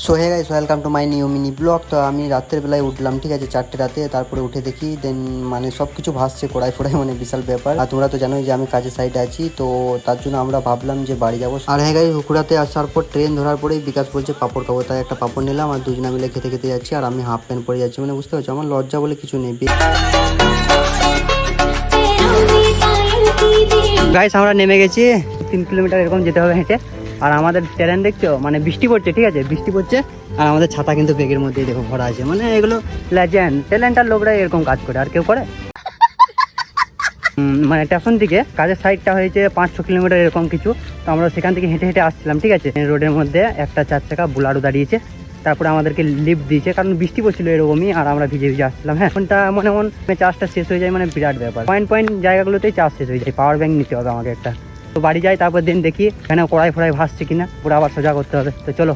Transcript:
So hey guys, welcome to my new mini vlog. তো আমি রাতের বেলায় উঠলাম, ঠিক আছে, 4টে রাতে। তারপরে উঠে দেখি দেন মানে সব কিছু ভাসছে, কড়াই ফড়াই, মানে বিশাল ব্যাপার। আর তোমরা তো জানোই যে আমি কাজের সাইডে আছি, তো তার জন্য আমরা ভাবলাম যে বাড়ি যাবো। আর হ্যাঁ গাইস, হুকুড়াতে আসার পর ট্রেন ধরার পরেই বিকাশ বলছে পাপড় খাবো, তাই একটা পাপড় নিলাম আর দুজনে মিলে খেতে খেতে যাচ্ছি। আর আমি হাফ প্যান্ট পরে যাচ্ছি, মানে বুঝতে পারছো, আমার লজ্জা বলে কিছু নেই। গাইস আমরা নেমে গেছি, 3 কিলোমিটার এরকম যেতে হবে হেঁটে। আর আমাদের ট্রেন দেখছো, মানে বৃষ্টি পড়ছে, ঠিক আছে, বৃষ্টি পড়ছে। আর আমাদের ছাতা কিন্তু ব্যাগের মধ্যেই দেখো ভরা আছে। মানে এগুলো লেজেন্ড ট্যালেন্টার লোকরাই এরকম কাজ করে, আর কেউ করে? মানে স্টেশন থেকে কাজের সাইডটা হয়েছে 5-6 কিলোমিটার এরকম কিছু। তো আমরা সেখান থেকে হেঁটে হেঁটে আসছিলাম, ঠিক আছে। রোডের মধ্যে একটা 4 চাকা বুলারও দাঁড়িয়েছে। তারপরে আমাদেরকে লিফট দিয়েছে, কারণ বৃষ্টি পড়ছিল এরকমই। আর আমরা ভিজে ভিজে আসছিলাম। হ্যাঁ, ফোনটা মনে চার্জটা শেষ হয়ে যায়, মানে বিরাট ব্যাপার। পয়েন্ট জায়গাগুলোতেই চার্জ শেষ হয়ে যায়। পাওয়ার ব্যাংক নিতে হবে আমাকে একটা। তো বাড়ি যাই, তারপর দিন দেখি এখানে কড়াই ফড়াই ভাসছে কিনা, পুরো আবার সোজা করতে হবে। তো চলো।